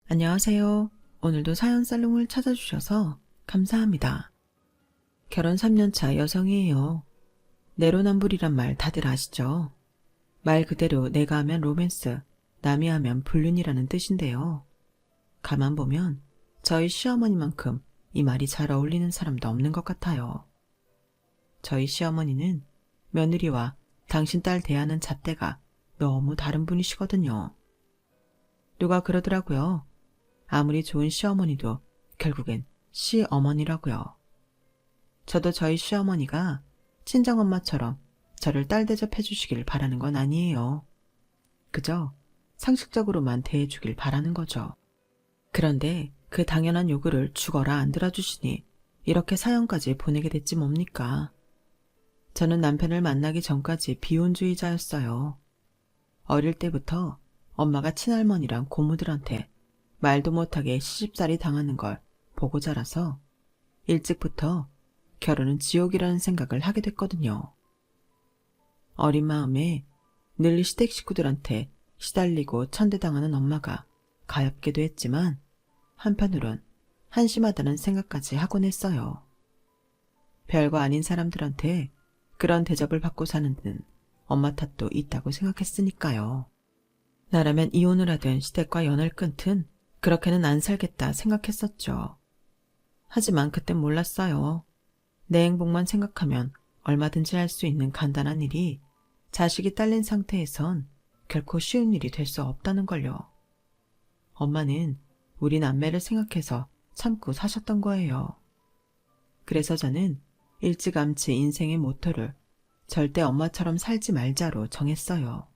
안녕하세요. 오늘도 사연 살롱을 찾아주셔서 감사합니다. 결혼 3년차 여성이에요. 내로남불이란 말 다들 아시죠? 말 그대로 내가 하면 로맨스, 남이 하면 불륜이라는 뜻인데요. 가만 보면 저희 시어머니만큼 이 말이 잘 어울리는 사람도 없는 것 같아요. 저희 시어머니는 며느리와 당신 딸 대하는 잣대가 너무 다른 분이시거든요. 누가 그러더라고요. 아무리 좋은 시어머니도 결국엔 시어머니라고요. 저도 저희 시어머니가 친정엄마처럼 저를 딸 대접해 주시길 바라는 건 아니에요. 그저 상식적으로만 대해 주길 바라는 거죠. 그런데 그 당연한 요구를 죽어라 안 들어주시니 이렇게 사연까지 보내게 됐지 뭡니까? 저는 남편을 만나기 전까지 비혼주의자였어요. 어릴 때부터 엄마가 친할머니랑 고모들한테 말도 못하게 시집살이 당하는 걸 보고 자라서 일찍부터 결혼은 지옥이라는 생각을 하게 됐거든요. 어린 마음에 늘 시댁 식구들한테 시달리고 천대당하는 엄마가 가엾기도 했지만 한편으론 한심하다는 생각까지 하곤 했어요. 별거 아닌 사람들한테 그런 대접을 받고 사는 데는 엄마 탓도 있다고 생각했으니까요. 나라면 이혼을 하든 시댁과 연을 끊든 그렇게는 안 살겠다 생각했었죠. 하지만 그땐 몰랐어요. 내 행복만 생각하면 얼마든지 할 수 있는 간단한 일이 자식이 딸린 상태에선 결코 쉬운 일이 될 수 없다는 걸요. 엄마는 우리 남매를 생각해서 참고 사셨던 거예요. 그래서 저는 일찌감치 인생의 모토를 절대 엄마처럼 살지 말자로 정했어요.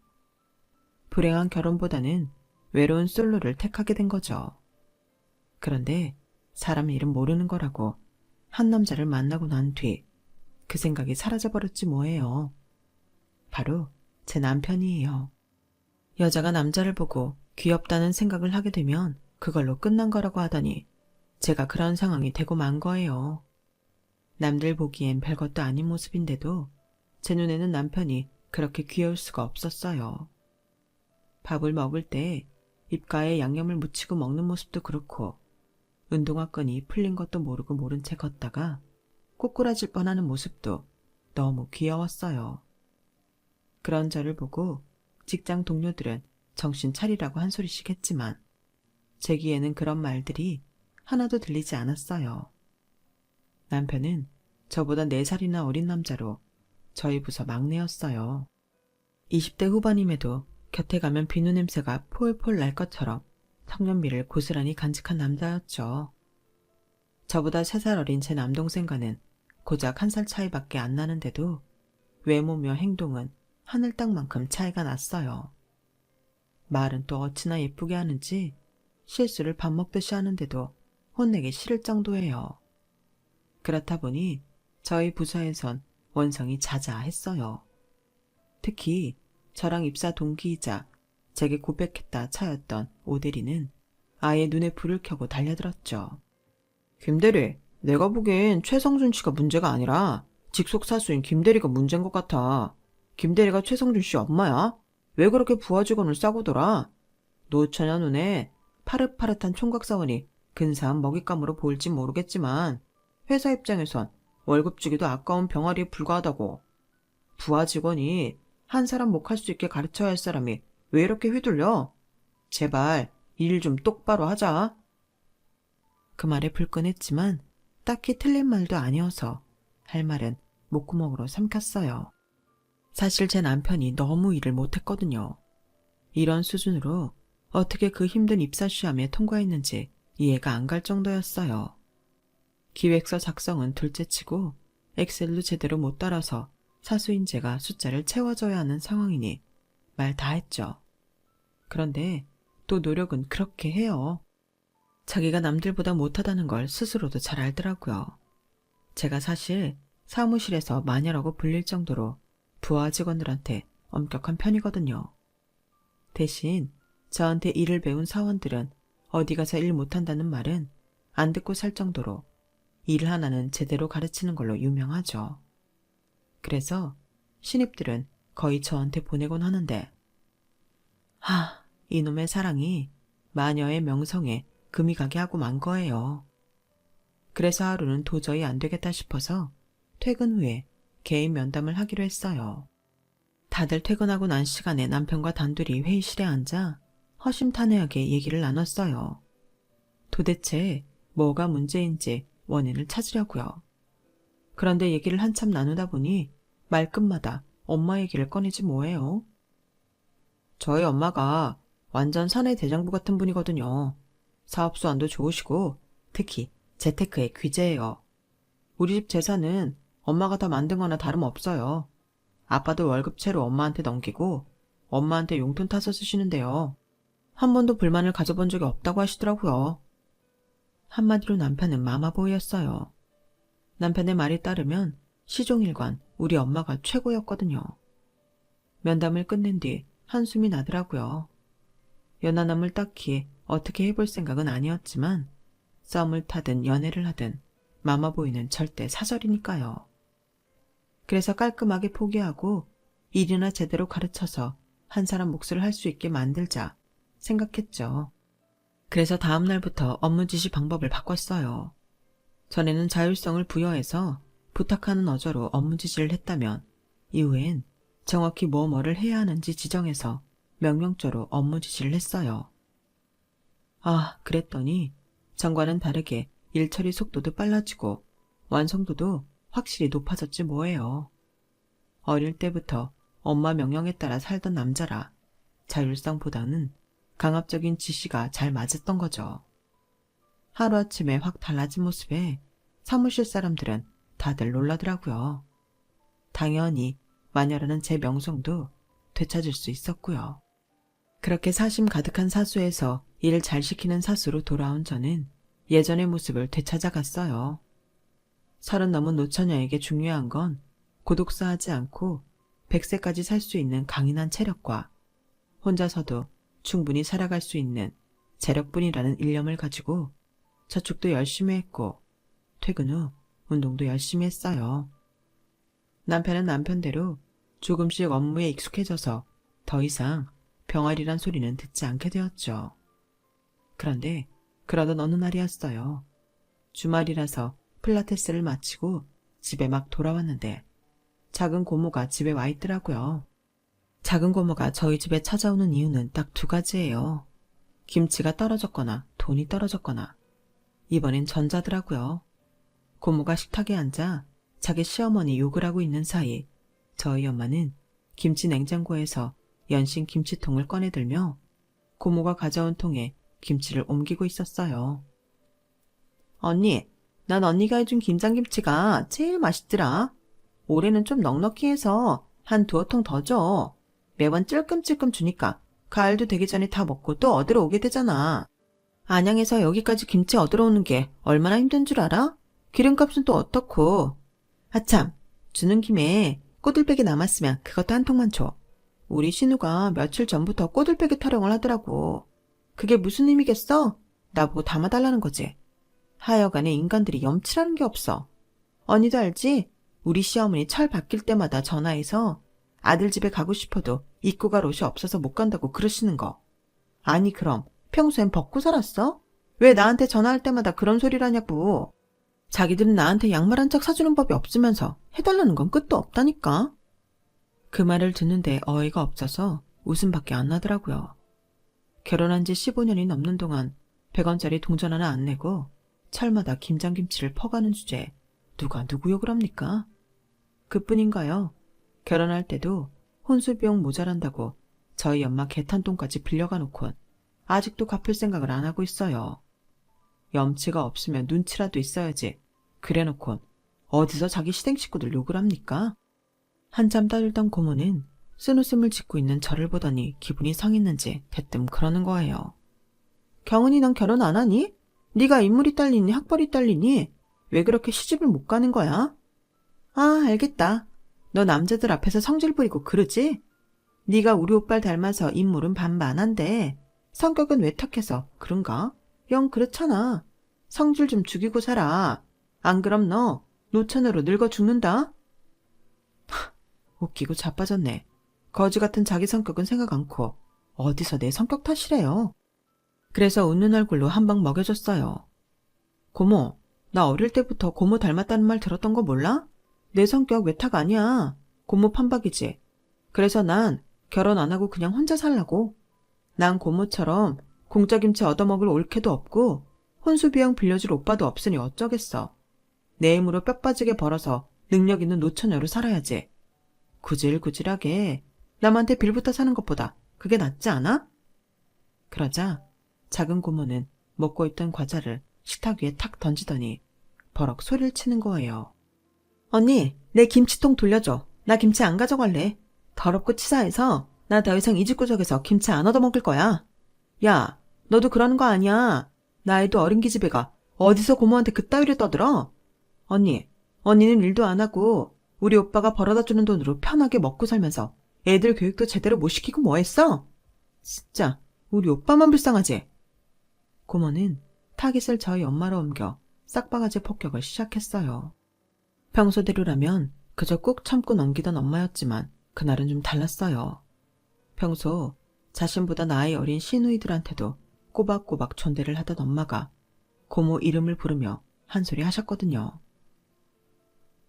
불행한 결혼보다는 외로운 솔로를 택하게 된 거죠. 그런데 사람 일은 모르는 거라고 한 남자를 만나고 난 뒤 그 생각이 사라져버렸지 뭐예요. 바로 제 남편이에요. 여자가 남자를 보고 귀엽다는 생각을 하게 되면 그걸로 끝난 거라고 하더니 제가 그런 상황이 되고 만 거예요. 남들 보기엔 별것도 아닌 모습인데도 제 눈에는 남편이 그렇게 귀여울 수가 없었어요. 밥을 먹을 때 입가에 양념을 묻히고 먹는 모습도 그렇고 운동화끈이 풀린 것도 모르고 모른 채 걷다가 꼬꾸라질 뻔하는 모습도 너무 귀여웠어요. 그런 저를 보고 직장 동료들은 정신 차리라고 한 소리씩 했지만 제 귀에는 그런 말들이 하나도 들리지 않았어요. 남편은 저보다 4살이나 어린 남자로 저희 부서 막내였어요. 20대 후반임에도 곁에 가면 비누 냄새가 폴폴 날 것처럼 청년미를 고스란히 간직한 남자였죠. 저보다 3살 어린 제 남동생과는 고작 1살 차이밖에 안 나는데도 외모며 행동은 하늘 땅만큼 차이가 났어요. 말은 또 어찌나 예쁘게 하는지 실수를 밥 먹듯이 하는데도 혼내기 싫을 정도예요. 그렇다 보니 저희 부서에선 원성이 자자했어요. 특히 저랑 입사 동기이자 제게 고백했다 차였던 오대리는 아예 눈에 불을 켜고 달려들었죠. 김대리, 내가 보기엔 최성준 씨가 문제가 아니라 직속 사수인 김대리가 문제인 것 같아. 김대리가 최성준 씨 엄마야? 왜 그렇게 부하 직원을 싸고더라? 노처녀 눈에 파릇파릇한 총각사원이 근사한 먹잇감으로 보일진 모르겠지만 회사 입장에선 월급 주기도 아까운 병아리에 불과하다고. 부하 직원이 한 사람 목할 수 있게 가르쳐야 할 사람이 왜 이렇게 휘둘려? 제발 일 좀 똑바로 하자. 그 말에 불끈했지만 딱히 틀린 말도 아니어서 할 말은 목구멍으로 삼켰어요. 사실 제 남편이 너무 일을 못했거든요. 이런 수준으로 어떻게 그 힘든 입사 시험에 통과했는지 이해가 안 갈 정도였어요. 기획서 작성은 둘째치고 엑셀도 제대로 못 따라서 사수인 제가 숫자를 채워줘야 하는 상황이니 말 다 했죠. 그런데 또 노력은 그렇게 해요. 자기가 남들보다 못하다는 걸 스스로도 잘 알더라고요. 제가 사실 사무실에서 마녀라고 불릴 정도로 부하 직원들한테 엄격한 편이거든요. 대신 저한테 일을 배운 사원들은 어디 가서 일 못한다는 말은 안 듣고 살 정도로 일 하나는 제대로 가르치는 걸로 유명하죠. 그래서 신입들은 거의 저한테 보내곤 하는데 이놈의 사랑이 마녀의 명성에 금이 가게 하고 만 거예요. 그래서 하루는 도저히 안 되겠다 싶어서 퇴근 후에 개인 면담을 하기로 했어요. 다들 퇴근하고 난 시간에 남편과 단둘이 회의실에 앉아 허심탄회하게 얘기를 나눴어요. 도대체 뭐가 문제인지 원인을 찾으려고요. 그런데 얘기를 한참 나누다 보니 말끝마다 엄마 얘기를 꺼내지 뭐예요. 저희 엄마가 완전 사내 대장부 같은 분이거든요. 사업 수완도 좋으시고 특히 재테크에 귀재예요. 우리 집 재산은 엄마가 다 만든 거나 다름없어요. 아빠도 월급채로 엄마한테 넘기고 엄마한테 용돈 타서 쓰시는데요. 한 번도 불만을 가져본 적이 없다고 하시더라고요. 한마디로 남편은 마마보이였어요. 남편의 말에 따르면 시종일관 우리 엄마가 최고였거든요. 면담을 끝낸 뒤 한숨이 나더라고요. 연하남을 딱히 어떻게 해볼 생각은 아니었지만 썸을 타든 연애를 하든 마마보이는 절대 사설이니까요. 그래서 깔끔하게 포기하고 일이나 제대로 가르쳐서 한 사람 몫을 할 수 있게 만들자 생각했죠. 그래서 다음 날부터 업무 지시 방법을 바꿨어요. 전에는 자율성을 부여해서 부탁하는 어조로 업무 지시를 했다면 이후엔 정확히 뭐를 해야 하는지 지정해서 명령조로 업무 지시를 했어요. 그랬더니 전과는 다르게 일 처리 속도도 빨라지고 완성도도 확실히 높아졌지 뭐예요. 어릴 때부터 엄마 명령에 따라 살던 남자라 자율성보다는 강압적인 지시가 잘 맞았던 거죠. 하루아침에 확 달라진 모습에 사무실 사람들은 다들 놀라더라고요. 당연히 마녀라는 제 명성도 되찾을 수 있었고요. 그렇게 사심 가득한 사수에서 일을 잘 시키는 사수로 돌아온 저는 예전의 모습을 되찾아갔어요. 30 넘은 노처녀에게 중요한 건 고독사하지 않고 100세까지 살 수 있는 강인한 체력과 혼자서도 충분히 살아갈 수 있는 재력뿐이라는 일념을 가지고 저축도 열심히 했고 퇴근 후 운동도 열심히 했어요. 남편은 남편대로 조금씩 업무에 익숙해져서 더 이상 병아리란 소리는 듣지 않게 되었죠. 그런데 그러던 어느 날이었어요. 주말이라서 필라테스를 마치고 집에 막 돌아왔는데 작은 고모가 집에 와 있더라고요. 작은 고모가 저희 집에 찾아오는 이유는 딱 2가지예요. 김치가 떨어졌거나 돈이 떨어졌거나 이번엔 전자더라고요. 고모가 식탁에 앉아 자기 시어머니 욕을 하고 있는 사이 저희 엄마는 김치 냉장고에서 연신 김치통을 꺼내들며 고모가 가져온 통에 김치를 옮기고 있었어요. 언니, 난 언니가 해준 김장김치가 제일 맛있더라. 올해는 좀 넉넉히 해서 한 2통 더 줘. 매번 찔끔찔끔 주니까 가을도 되기 전에 다 먹고 또 얻으러 오게 되잖아. 안양에서 여기까지 김치 얻으러 오는 게 얼마나 힘든 줄 알아? 기름값은 또 어떻고. 아참, 주는 김에 꼬들빼기 남았으면 그것도 한 통만 줘. 우리 신우가 며칠 전부터 꼬들빼기 타령을 하더라고. 그게 무슨 의미겠어? 나보고 담아달라는 거지. 하여간에 인간들이 염치라는 게 없어. 언니도 알지? 우리 시어머니 철 바뀔 때마다 전화해서 아들 집에 가고 싶어도 입고 갈 옷이 없어서 못 간다고 그러시는 거. 아니 그럼 평소엔 벗고 살았어? 왜 나한테 전화할 때마다 그런 소리를 하냐고. 자기들은 나한테 양말 한 짝 사주는 법이 없으면서 해달라는 건 끝도 없다니까. 그 말을 듣는데 어이가 없어서 웃음밖에 안 나더라고요. 결혼한 지 15년이 넘는 동안 100원짜리 동전 하나 안 내고 철마다 김장김치를 퍼가는 주제에 누가 누구 욕을 합니까? 그뿐인가요? 결혼할 때도 혼수비용 모자란다고 저희 엄마 개탄돈까지 빌려가 놓곤 아직도 갚을 생각을 안 하고 있어요. 염치가 없으면 눈치라도 있어야지. 그래놓곤 어디서 자기 시댁 식구들 욕을 합니까? 한참 떠들던 고모는 쓴웃음을 짓고 있는 저를 보더니 기분이 상했는지 대뜸 그러는 거예요. 경은이 넌 결혼 안 하니? 네가 인물이 딸리니 학벌이 딸리니? 왜 그렇게 시집을 못 가는 거야? 알겠다. 너 남자들 앞에서 성질 부리고 그러지? 네가 우리 오빠를 닮아서 인물은 반반한데 성격은 외탁해서 그런가? 영 그렇잖아. 성질 좀 죽이고 살아. 안 그럼 너 노천으로 늙어 죽는다? 웃기고 자빠졌네. 거지 같은 자기 성격은 생각 않고 어디서 내 성격 탓이래요. 그래서 웃는 얼굴로 한 방 먹여줬어요. 고모, 나 어릴 때부터 고모 닮았다는 말 들었던 거 몰라? 내 성격 외탁 아니야. 고모 판박이지. 그래서 난 결혼 안 하고 그냥 혼자 살라고. 난 고모처럼 공짜 김치 얻어먹을 올케도 없고 혼수 비용 빌려줄 오빠도 없으니 어쩌겠어. 내 힘으로 뼈 빠지게 벌어서 능력 있는 노처녀로 살아야지. 구질구질하게 남한테 빌붙어 사는 것보다 그게 낫지 않아? 그러자 작은 고모는 먹고 있던 과자를 식탁 위에 탁 던지더니 버럭 소리를 치는 거예요. 언니, 내 김치통 돌려줘. 나 김치 안 가져갈래. 더럽고 치사해서 나 더 이상 이 집구석에서 김치 안 얻어먹을 거야. 야, 너도 그러는 거 아니야. 나이도 어린 기집애가 어디서 고모한테 그따위를 떠들어? 언니, 언니는 일도 안 하고 우리 오빠가 벌어다 주는 돈으로 편하게 먹고 살면서 애들 교육도 제대로 못 시키고 뭐 했어? 진짜 우리 오빠만 불쌍하지? 고모는 타깃을 저희 엄마로 옮겨 싹바가지 폭격을 시작했어요. 평소대로라면 그저 꾹 참고 넘기던 엄마였지만 그날은 좀 달랐어요. 평소 자신보다 나이 어린 시누이들한테도 꼬박꼬박 존대를 하던 엄마가 고모 이름을 부르며 한 소리 하셨거든요.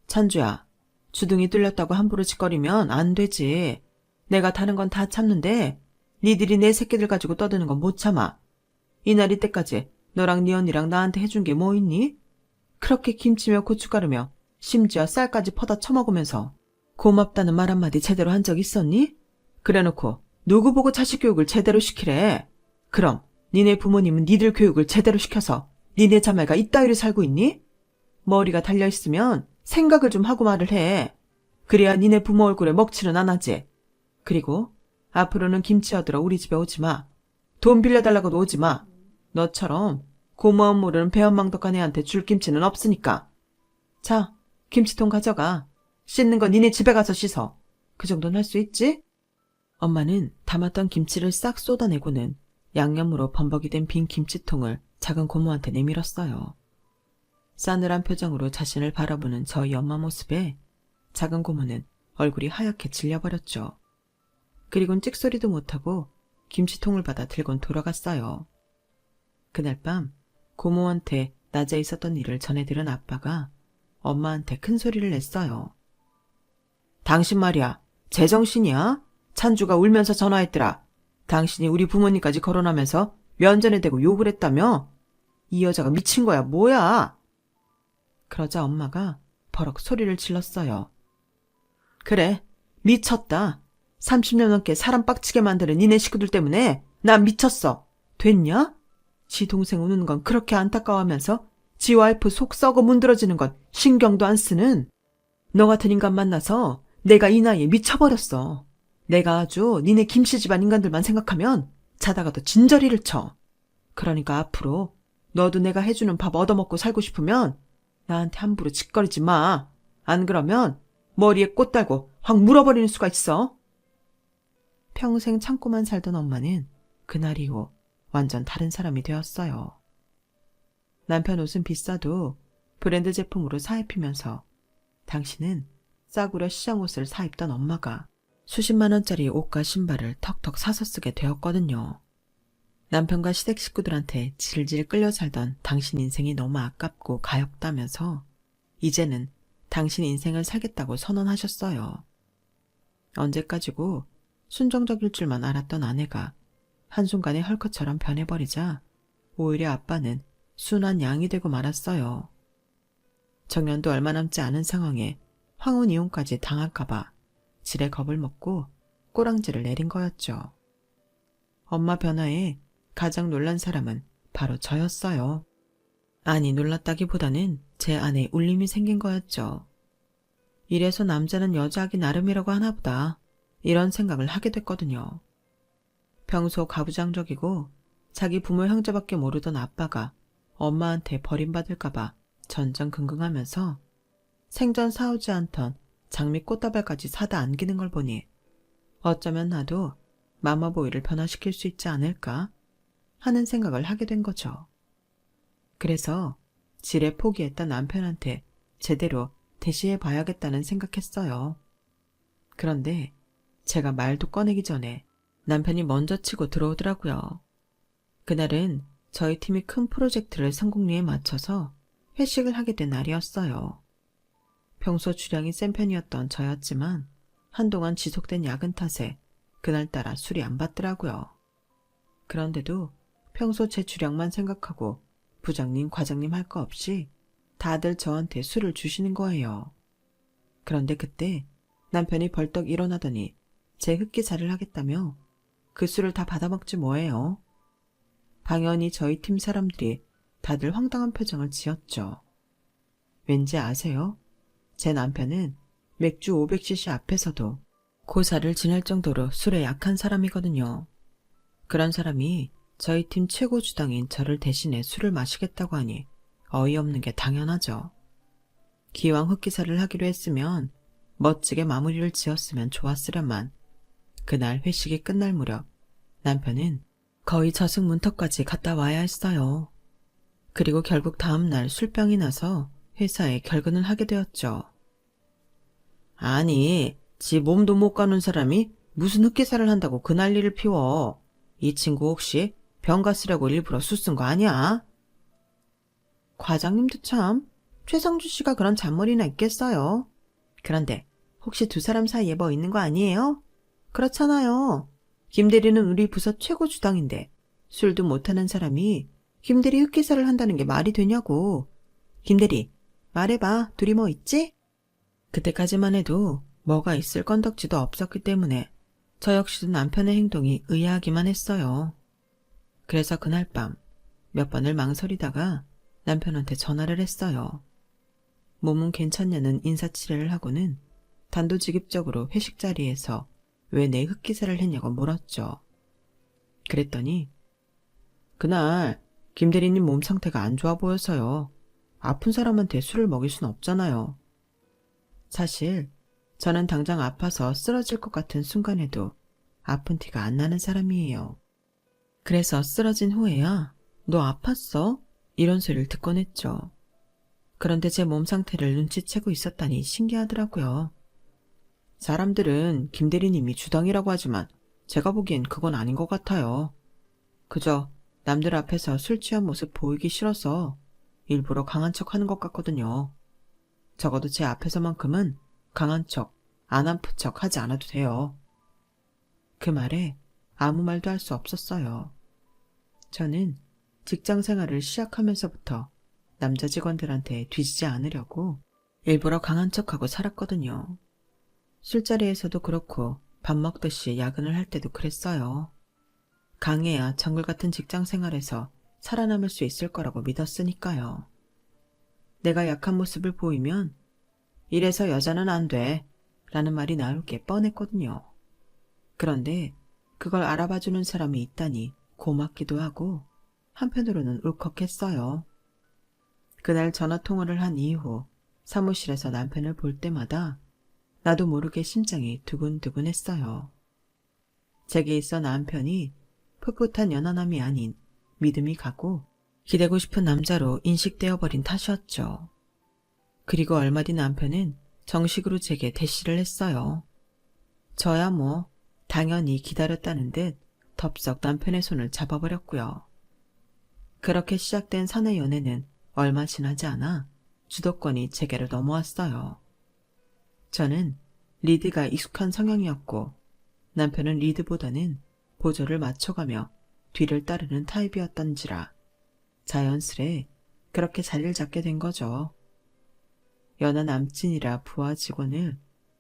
찬주야, 주둥이 뚫렸다고 함부로 짓거리면 안 되지. 내가 다른 건 다 참는데 니들이 내 새끼들 가지고 떠드는 건 못 참아. 이날 이때까지 너랑 네 언니랑 나한테 해준 게 뭐 있니? 그렇게 김치며 고춧가루며 심지어 쌀까지 퍼다 처먹으면서 고맙다는 말 한마디 제대로 한 적 있었니? 그래놓고 누구 보고 자식 교육을 제대로 시키래. 그럼 니네 부모님은 니들 교육을 제대로 시켜서 니네 자매가 이따위로 살고 있니? 머리가 달려있으면 생각을 좀 하고 말을 해. 그래야 니네 부모 얼굴에 먹칠은 안 하지. 그리고 앞으로는 김치 얻으러 우리 집에 오지 마. 돈 빌려달라고도 오지 마. 너처럼 고마움 모르는 배은망덕한 애한테 줄 김치는 없으니까. 자, 김치통 가져가. 씻는 건 니네 집에 가서 씻어. 그 정도는 할 수 있지? 엄마는 담았던 김치를 싹 쏟아내고는 양념으로 범벅이 된 빈 김치통을 작은 고모한테 내밀었어요. 싸늘한 표정으로 자신을 바라보는 저희 엄마 모습에 작은 고모는 얼굴이 하얗게 질려버렸죠. 그리곤 찍소리도 못하고 김치통을 받아 들곤 돌아갔어요. 그날 밤 고모한테 낮에 있었던 일을 전해들은 아빠가 엄마한테 큰 소리를 냈어요. 당신 말이야, 제정신이야? 찬주가 울면서 전화했더라. 당신이 우리 부모님까지 거론하면서 면전에 대고 욕을 했다며? 이 여자가 미친 거야, 뭐야? 그러자 엄마가 버럭 소리를 질렀어요. 그래, 미쳤다. 30년 넘게 사람 빡치게 만드는 니네 식구들 때문에 난 미쳤어. 됐냐? 지 동생 우는 건 그렇게 안타까워하면서 지 와이프 속 썩어 문드러지는 건 신경도 안 쓰는 너 같은 인간 만나서 내가 이 나이에 미쳐버렸어. 내가 아주 니네 김씨 집안 인간들만 생각하면 자다가도 진저리를 쳐. 그러니까 앞으로 너도 내가 해주는 밥 얻어먹고 살고 싶으면 나한테 함부로 짓거리지 마. 안 그러면 머리에 꽃 달고 확 물어버리는 수가 있어. 평생 참고만 살던 엄마는 그날 이후 완전 다른 사람이 되었어요. 남편 옷은 비싸도 브랜드 제품으로 사입히면서 당신은 싸구려 시장 옷을 사입던 엄마가 수십만 원짜리 옷과 신발을 턱턱 사서 쓰게 되었거든요. 남편과 시댁 식구들한테 질질 끌려 살던 당신 인생이 너무 아깝고 가엾다면서 이제는 당신 인생을 살겠다고 선언하셨어요. 언제까지고 순종적일 줄만 알았던 아내가 한순간에 헐크처럼 변해버리자 오히려 아빠는 순한 양이 되고 말았어요. 정년도 얼마 남지 않은 상황에 황혼 이혼까지 당할까봐 지레 겁을 먹고 꼬랑지를 내린 거였죠. 엄마 변화에 가장 놀란 사람은 바로 저였어요. 아니, 놀랐다기보다는 제 안에 울림이 생긴 거였죠. 이래서 남자는 여자하기 나름이라고 하나보다 이런 생각을 하게 됐거든요. 평소 가부장적이고 자기 부모 형제밖에 모르던 아빠가 엄마한테 버림받을까봐 전전긍긍하면서 생전 사오지 않던 장미 꽃다발까지 사다 안기는 걸 보니 어쩌면 나도 마마보이를 변화시킬 수 있지 않을까 하는 생각을 하게 된 거죠. 그래서 지레 포기했던 남편한테 제대로 대시해 봐야겠다는 생각했어요. 그런데 제가 말도 꺼내기 전에 남편이 먼저 치고 들어오더라고요. 그날은 저희 팀이 큰 프로젝트를 성공리에 맞춰서 회식을 하게 된 날이었어요. 평소 주량이 센 편이었던 저였지만 한동안 지속된 야근 탓에 그날따라 술이 안 받더라고요. 그런데도 평소 제 주량만 생각하고 부장님, 과장님 할 거 없이 다들 저한테 술을 주시는 거예요. 그런데 그때 남편이 벌떡 일어나더니 제 흑기사를 하겠다며 그 술을 다 받아먹지 뭐예요. 당연히 저희 팀 사람들이 다들 황당한 표정을 지었죠. 왠지 아세요? 제 남편은 맥주 500cc 앞에서도 고사를 지낼 정도로 술에 약한 사람이거든요. 그런 사람이 저희 팀 최고 주당인 저를 대신해 술을 마시겠다고 하니 어이없는 게 당연하죠. 기왕 흑기사를 하기로 했으면 멋지게 마무리를 지었으면 좋았으련만 그날 회식이 끝날 무렵 남편은 거의 저승 문턱까지 갔다 와야 했어요. 그리고 결국 다음날 술병이 나서 회사에 결근을 하게 되었죠. 아니, 지 몸도 못 가는 사람이 무슨 흑기사를 한다고 그 난리를 피워. 이 친구 혹시 병가 쓰려고 일부러 수 쓴 거 아니야? 과장님도 참 최성주 씨가 그런 잔머리나 있겠어요. 그런데 혹시 두 사람 사이에 뭐 있는 거 아니에요? 그렇잖아요. 김대리는 우리 부서 최고 주당인데 술도 못하는 사람이 김대리 흑기사를 한다는 게 말이 되냐고. 김대리, 말해봐. 둘이 뭐 있지? 그때까지만 해도 뭐가 있을 건덕지도 없었기 때문에 저 역시도 남편의 행동이 의아하기만 했어요. 그래서 그날 밤 몇 번을 망설이다가 남편한테 전화를 했어요. 몸은 괜찮냐는 인사치레를 하고는 단도직입적으로 회식 자리에서 왜 내 흑기사를 했냐고 물었죠. 그랬더니 그날 김 대리님 몸 상태가 안 좋아 보여서요. 아픈 사람한테 술을 먹일 순 없잖아요. 사실 저는 당장 아파서 쓰러질 것 같은 순간에도 아픈 티가 안 나는 사람이에요. 그래서 쓰러진 후에야 너 아팠어? 이런 소리를 듣곤 했죠. 그런데 제 몸 상태를 눈치채고 있었다니 신기하더라고요. 사람들은 김 대리님이 주당이라고 하지만 제가 보기엔 그건 아닌 것 같아요. 그저 남들 앞에서 술 취한 모습 보이기 싫어서 일부러 강한 척 하는 것 같거든요. 적어도 제 앞에서만큼은 강한 척, 안 아픈 척 하지 않아도 돼요. 그 말에 아무 말도 할 수 없었어요. 저는 직장 생활을 시작하면서부터 남자 직원들한테 뒤지지 않으려고 일부러 강한 척하고 살았거든요. 술자리에서도 그렇고 밥 먹듯이 야근을 할 때도 그랬어요. 강해야 정글 같은 직장 생활에서 살아남을 수 있을 거라고 믿었으니까요. 내가 약한 모습을 보이면 이래서 여자는 안 돼 라는 말이 나올 게 뻔했거든요. 그런데 그걸 알아봐주는 사람이 있다니 고맙기도 하고 한편으로는 울컥했어요. 그날 전화통화를 한 이후 사무실에서 남편을 볼 때마다 나도 모르게 심장이 두근두근했어요. 제게 있어 남편이 풋풋한 연하남이 아닌 믿음이 가고 기대고 싶은 남자로 인식되어 버린 탓이었죠. 그리고 얼마 뒤 남편은 정식으로 제게 대시를 했어요. 저야 뭐 당연히 기다렸다는 듯 덥석 남편의 손을 잡아버렸고요. 그렇게 시작된 사내 연애는 얼마 지나지 않아 주도권이 제게로 넘어왔어요. 저는 리드가 익숙한 성향이었고 남편은 리드보다는 보조를 맞춰가며 뒤를 따르는 타입이었던지라 자연스레 그렇게 자리를 잡게 된 거죠. 연하 남친이라 부하 직원을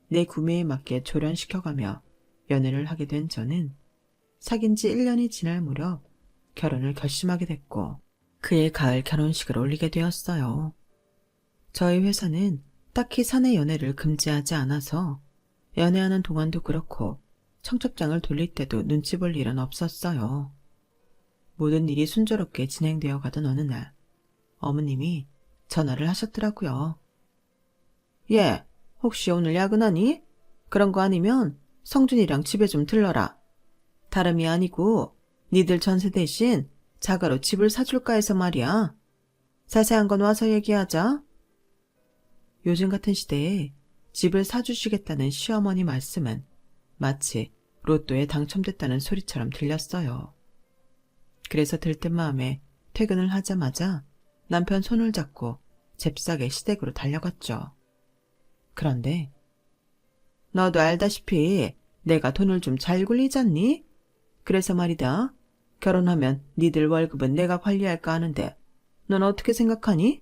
내 구매에 맞게 조련시켜가며 연애를 하게 된 저는 사귄 지 1년이 지날 무렵 결혼을 결심하게 됐고 그해 가을 결혼식을 올리게 되었어요. 저희 회사는 딱히 사내 연애를 금지하지 않아서 연애하는 동안도 그렇고 청첩장을 돌릴 때도 눈치 볼 일은 없었어요. 모든 일이 순조롭게 진행되어 가던 어느 날 어머님이 전화를 하셨더라고요. 예, 혹시 오늘 야근하니? 그런 거 아니면 성준이랑 집에 좀 들러라. 다름이 아니고 니들 전세 대신 자가로 집을 사줄까 해서 말이야. 자세한 건 와서 얘기하자. 요즘 같은 시대에 집을 사주시겠다는 시어머니 말씀은 마치 로또에 당첨됐다는 소리처럼 들렸어요. 그래서 들뜬 마음에 퇴근을 하자마자 남편 손을 잡고 잽싸게 시댁으로 달려갔죠. 그런데 너도 알다시피 내가 돈을 좀 잘 굴리잖니? 그래서 말이다. 결혼하면 니들 월급은 내가 관리할까 하는데 넌 어떻게 생각하니?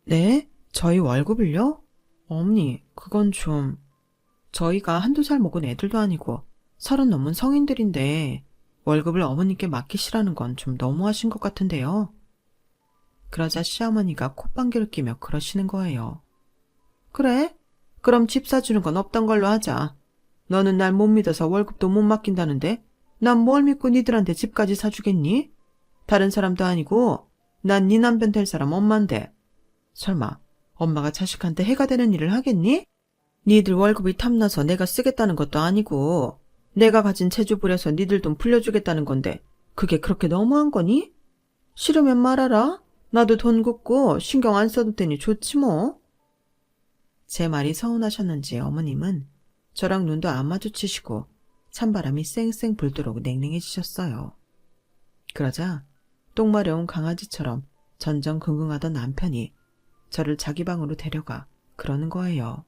네? 저희 월급을요? 어머니, 그건 좀... 저희가 한두 살 먹은 애들도 아니고 30 넘은 성인들인데 월급을 어머니께 맡기시라는 건 좀 너무하신 것 같은데요. 그러자 시어머니가 콧방귀를 끼며 그러시는 거예요. 그래? 그럼 집 사주는 건 없던 걸로 하자. 너는 날 못 믿어서 월급도 못 맡긴다는데 난 뭘 믿고 니들한테 집까지 사주겠니? 다른 사람도 아니고 난 네 남편 될 사람 엄마인데 설마 엄마가 자식한테 해가 되는 일을 하겠니? 니들 월급이 탐나서 내가 쓰겠다는 것도 아니고 내가 가진 재주 부려서 니들 돈 불려주겠다는 건데 그게 그렇게 너무한 거니? 싫으면 말아라. 나도 돈 굽고 신경 안 써도 되니 좋지 뭐. 제 말이 서운하셨는지 어머님은 저랑 눈도 안 마주치시고 찬바람이 쌩쌩 불도록 냉랭해지셨어요. 그러자 똥 마려운 강아지처럼 전전긍긍하던 남편이 저를 자기 방으로 데려가 그러는 거예요.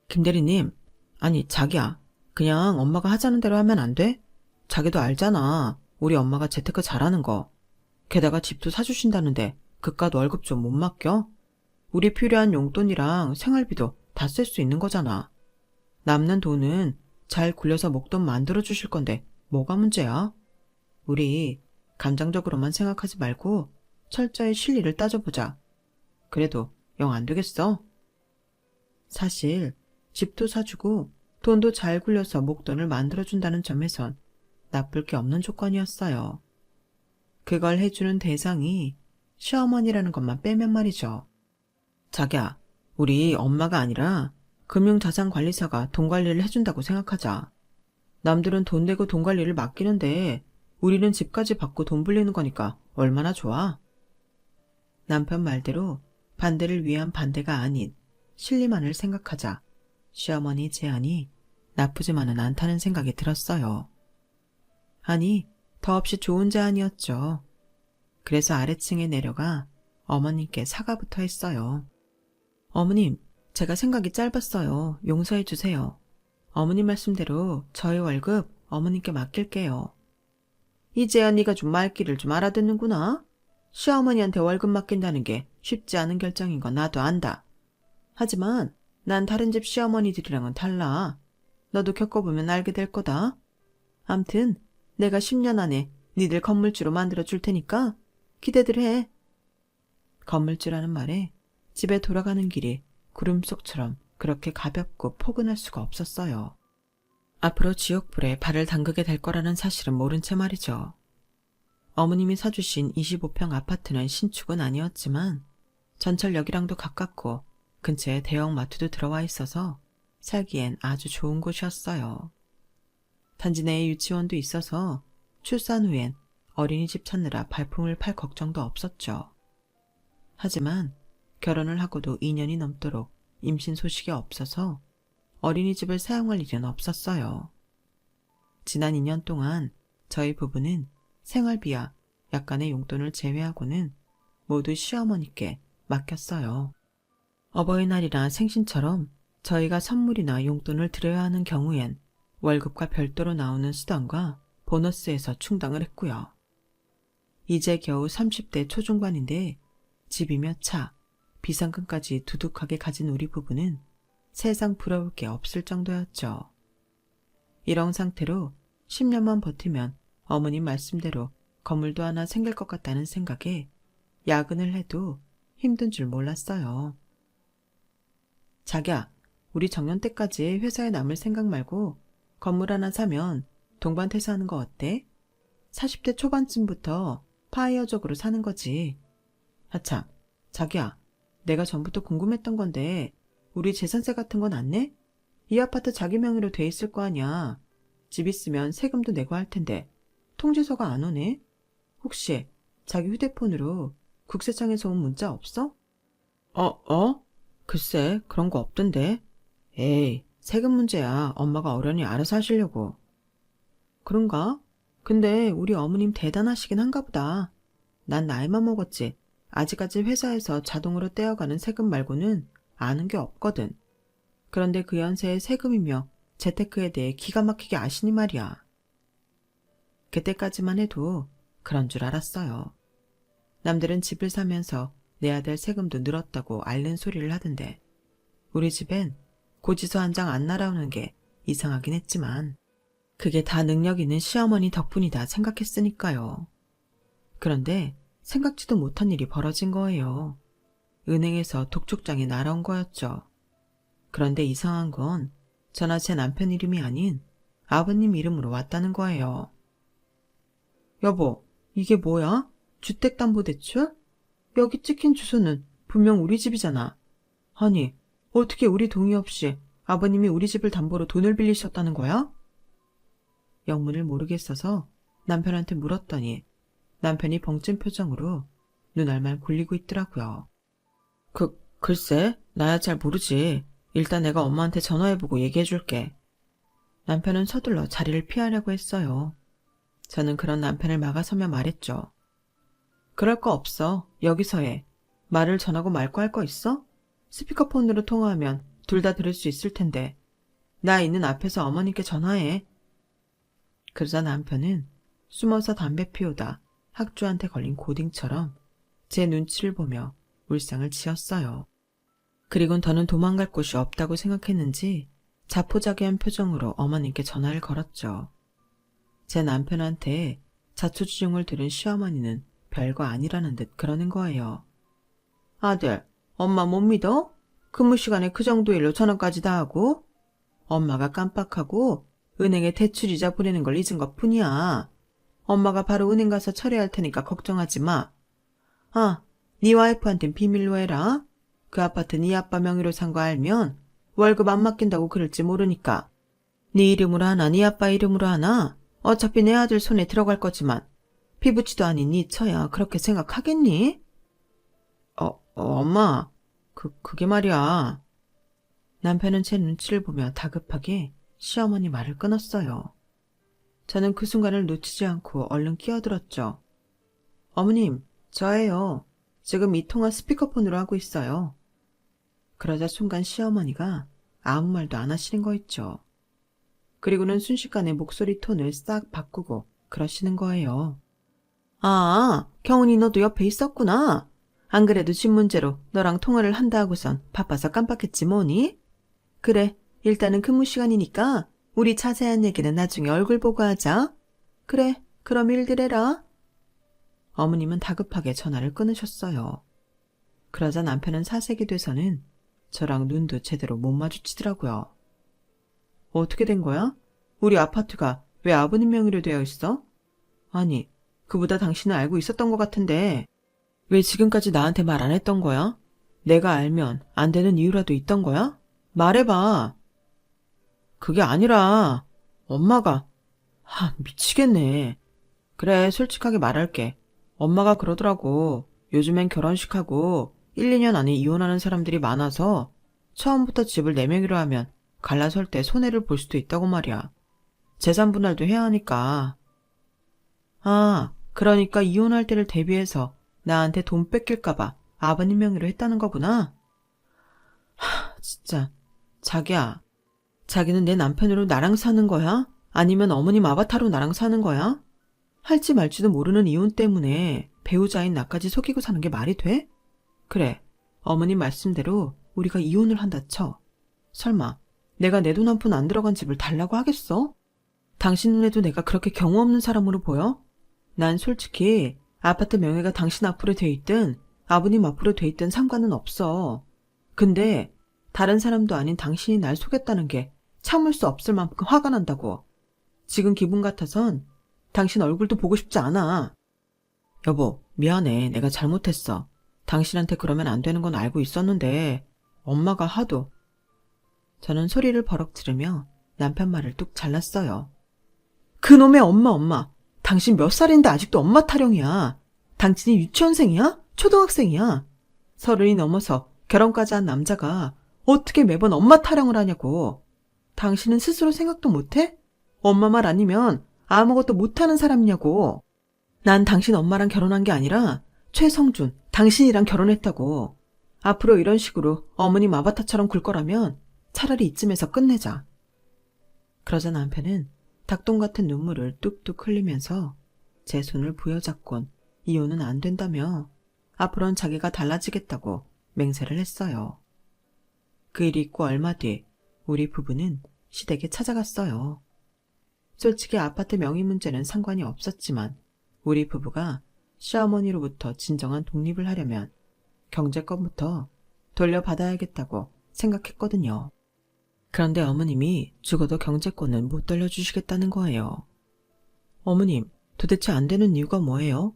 김 대리님, 아니 자기야, 그냥 엄마가 하자는 대로 하면 안 돼? 자기도 알잖아. 우리 엄마가 재테크 잘하는 거. 게다가 집도 사주신다는데 그깟 월급 좀 못 맡겨? 우리 필요한 용돈이랑 생활비도 다 쓸 수 있는 거잖아. 남는 돈은 잘 굴려서 목돈 만들어 주실 건데 뭐가 문제야? 우리 감정적으로만 생각하지 말고 철저히 실리를 따져보자. 그래도 영 안 되겠어? 사실 집도 사주고 돈도 잘 굴려서 목돈을 만들어준다는 점에선 나쁠 게 없는 조건이었어요. 그걸 해주는 대상이 시어머니라는 것만 빼면 말이죠. 자기야, 우리 엄마가 아니라 금융자산관리사가 돈 관리를 해준다고 생각하자. 남들은 돈 내고 돈 관리를 맡기는데 우리는 집까지 받고 돈 불리는 거니까 얼마나 좋아. 남편 말대로 반대를 위한 반대가 아닌 실리만을 생각하자 시어머니 제안이 나쁘지만은 않다는 생각이 들었어요. 아니, 더없이 좋은 제안이었죠. 그래서 아래층에 내려가 어머님께 사과부터 했어요. 어머님, 제가 생각이 짧았어요. 용서해 주세요. 어머님 말씀대로 저희 월급 어머님께 맡길게요. 이제야 네가 좀 말귀를 좀 알아듣는구나. 시어머니한테 월급 맡긴다는 게 쉽지 않은 결정인 건 나도 안다. 하지만 난 다른 집 시어머니들이랑은 달라. 너도 겪어보면 알게 될 거다. 암튼 내가 10년 안에 니들 건물주로 만들어 줄 테니까 기대들 해. 건물주라는 말에 집에 돌아가는 길이 구름 속처럼 그렇게 가볍고 포근할 수가 없었어요. 앞으로 지옥불에 발을 담그게 될 거라는 사실은 모른 채 말이죠. 어머님이 사주신 25평 아파트는 신축은 아니었지만 전철역이랑도 가깝고 근처에 대형 마트도 들어와 있어서 살기엔 아주 좋은 곳이었어요. 단지 내에 유치원도 있어서 출산 후엔 어린이집 찾느라 발품을 팔 걱정도 없었죠. 하지만 결혼을 하고도 2년이 넘도록 임신 소식이 없어서 어린이집을 사용할 일은 없었어요. 지난 2년 동안 저희 부부는 생활비와 약간의 용돈을 제외하고는 모두 시어머니께 맡겼어요. 어버이날이나 생신처럼 저희가 선물이나 용돈을 드려야 하는 경우엔 월급과 별도로 나오는 수당과 보너스에서 충당을 했고요. 이제 겨우 30대 초중반인데 집이며 차, 비상금까지 두둑하게 가진 우리 부부는 세상 부러울 게 없을 정도였죠. 이런 상태로 10년만 버티면 어머님 말씀대로 건물도 하나 생길 것 같다는 생각에 야근을 해도 힘든 줄 몰랐어요. 자기야, 우리 정년 때까지 회사에 남을 생각 말고 건물 하나 사면 동반 퇴사하는 거 어때? 40대 초반쯤부터 파이어족으로 사는 거지. 하참, 자기야, 내가 전부터 궁금했던 건데 우리 재산세 같은 건 안 내? 이 아파트 자기 명의로 돼 있을 거 아니야. 집 있으면 세금도 내고 할 텐데 통지서가 안 오네? 혹시 자기 휴대폰으로 국세청에서 온 문자 없어? 글쎄, 그런 거 없던데. 에이, 세금 문제야. 엄마가 어련히 알아서 하시려고. 그런가? 근데 우리 어머님 대단하시긴 한가 보다. 난 나이만 먹었지. 아직까지 회사에서 자동으로 떼어가는 세금 말고는 아는 게 없거든. 그런데 그 연세에 세금이며 재테크에 대해 기가 막히게 아시니 말이야. 그때까지만 해도 그런 줄 알았어요. 남들은 집을 사면서 내야 될 세금도 늘었다고 앓는 소리를 하던데 우리 집엔 고지서 한 장 안 날아오는 게 이상하긴 했지만 그게 다 능력 있는 시어머니 덕분이다 생각했으니까요. 그런데 생각지도 못한 일이 벌어진 거예요. 은행에서 독촉장이 날아온 거였죠. 그런데 이상한 건 저나 제 남편 이름이 아닌 아버님 이름으로 왔다는 거예요. 여보, 이게 뭐야? 주택담보대출? 여기 찍힌 주소는 분명 우리 집이잖아. 아니, 어떻게 우리 동의 없이 아버님이 우리 집을 담보로 돈을 빌리셨다는 거야? 영문을 모르겠어서 남편한테 물었더니 남편이 벙찐 표정으로 눈알만 굴리고 있더라고요. 글쎄, 나야 잘 모르지. 일단 내가 엄마한테 전화해보고 얘기해줄게. 남편은 서둘러 자리를 피하려고 했어요. 저는 그런 남편을 막아서며 말했죠. 그럴 거 없어. 여기서 해. 말을 전하고 말고 할 거 있어? 스피커폰으로 통화하면 둘 다 들을 수 있을 텐데. 나 있는 앞에서 어머니께 전화해. 그러자 남편은 숨어서 담배 피우다 학주한테 걸린 고딩처럼 제 눈치를 보며 울상을 지었어요. 그리곤 더는 도망갈 곳이 없다고 생각했는지 자포자기한 표정으로 어머님께 전화를 걸었죠. 제 남편한테 자초지종을 들은 시어머니는 별거 아니라는 듯 그러는 거예요. 아들, 엄마 못 믿어? 근무 시간에 그 정도 일로 전화까지 다 하고? 엄마가 깜빡하고 은행에 대출이자 보내는 걸 잊은 것 뿐이야. 엄마가 바로 은행 가서 처리할 테니까 걱정하지 마. 아, 네 와이프한텐 비밀로 해라. 그 아파트 네 아빠 명의로 산 거 알면 월급 안 맡긴다고 그럴지 모르니까. 네 이름으로 하나 네 아빠 이름으로 하나 어차피 내 아들 손에 들어갈 거지만 피부치도 아닌 네 처야 그렇게 생각하겠니? 엄마, 그게 말이야. 남편은 제 눈치를 보며 다급하게 시어머니 말을 끊었어요. 저는 그 순간을 놓치지 않고 얼른 끼어들었죠. 어머님, 저예요. 지금 이 통화 스피커폰으로 하고 있어요. 그러자 순간 시어머니가 아무 말도 안 하시는 거 있죠. 그리고는 순식간에 목소리 톤을 싹 바꾸고 그러시는 거예요. 아, 경훈이 너도 옆에 있었구나. 안 그래도 집 문제로 너랑 통화를 한다 하고선 바빠서 깜빡했지 뭐니? 그래, 일단은 근무 시간이니까 우리 자세한 얘기는 나중에 얼굴 보고 하자. 그래, 그럼 일들 해라. 어머님은 다급하게 전화를 끊으셨어요. 그러자 남편은 사색이 돼서는 저랑 눈도 제대로 못 마주치더라고요. 어떻게 된 거야? 우리 아파트가 왜 아버님 명의로 되어 있어? 아니, 그보다 당신은 알고 있었던 것 같은데 왜 지금까지 나한테 말 안 했던 거야? 내가 알면 안 되는 이유라도 있던 거야? 말해봐. 그게 아니라 엄마가 미치겠네. 그래, 솔직하게 말할게. 엄마가 그러더라고. 요즘엔 결혼식하고 1, 2년 안에 이혼하는 사람들이 많아서 처음부터 집을 내 명의로 하면 갈라설 때 손해를 볼 수도 있다고 말이야. 재산 분할도 해야 하니까. 아, 그러니까 이혼할 때를 대비해서 나한테 돈 뺏길까봐 아버님 명의로 했다는 거구나. 진짜. 자기야, 자기는 내 남편으로 나랑 사는 거야? 아니면 어머님 아바타로 나랑 사는 거야? 할지 말지도 모르는 이혼 때문에 배우자인 나까지 속이고 사는 게 말이 돼? 그래, 어머님 말씀대로 우리가 이혼을 한다 쳐. 설마 내가 내 돈 한 푼 안 들어간 집을 달라고 하겠어? 당신 눈에도 내가 그렇게 경우 없는 사람으로 보여? 난 솔직히 아파트 명의가 당신 앞으로 돼 있든 아버님 앞으로 돼 있든 상관은 없어. 근데 다른 사람도 아닌 당신이 날 속였다는 게 참을 수 없을 만큼 화가 난다고. 지금 기분 같아선 당신 얼굴도 보고 싶지 않아. 여보, 미안해. 내가 잘못했어. 당신한테 그러면 안 되는 건 알고 있었는데 엄마가 하도. 저는 소리를 버럭 지르며 남편 말을 뚝 잘랐어요. 그놈의 엄마. 당신 몇 살인데 아직도 엄마 타령이야. 당신이 유치원생이야? 초등학생이야? 30이 넘어서 결혼까지 한 남자가 어떻게 매번 엄마 타령을 하냐고. 당신은 스스로 생각도 못해? 엄마 말 아니면 아무것도 못하는 사람이냐고. 난 당신 엄마랑 결혼한 게 아니라 최성준, 당신이랑 결혼했다고. 앞으로 이런 식으로 어머님 아바타처럼 굴 거라면 차라리 이쯤에서 끝내자. 그러자 남편은 닭똥 같은 눈물을 뚝뚝 흘리면서 제 손을 부여잡곤 이혼은 안 된다며 앞으로는 자기가 달라지겠다고 맹세를 했어요. 그 일이 있고 얼마 뒤 우리 부부는 시댁에 찾아갔어요. 솔직히 아파트 명의 문제는 상관이 없었지만 우리 부부가 시어머니로부터 진정한 독립을 하려면 경제권부터 돌려받아야겠다고 생각했거든요. 그런데 어머님이 죽어도 경제권은 못 돌려주시겠다는 거예요. 어머님, 도대체 안 되는 이유가 뭐예요?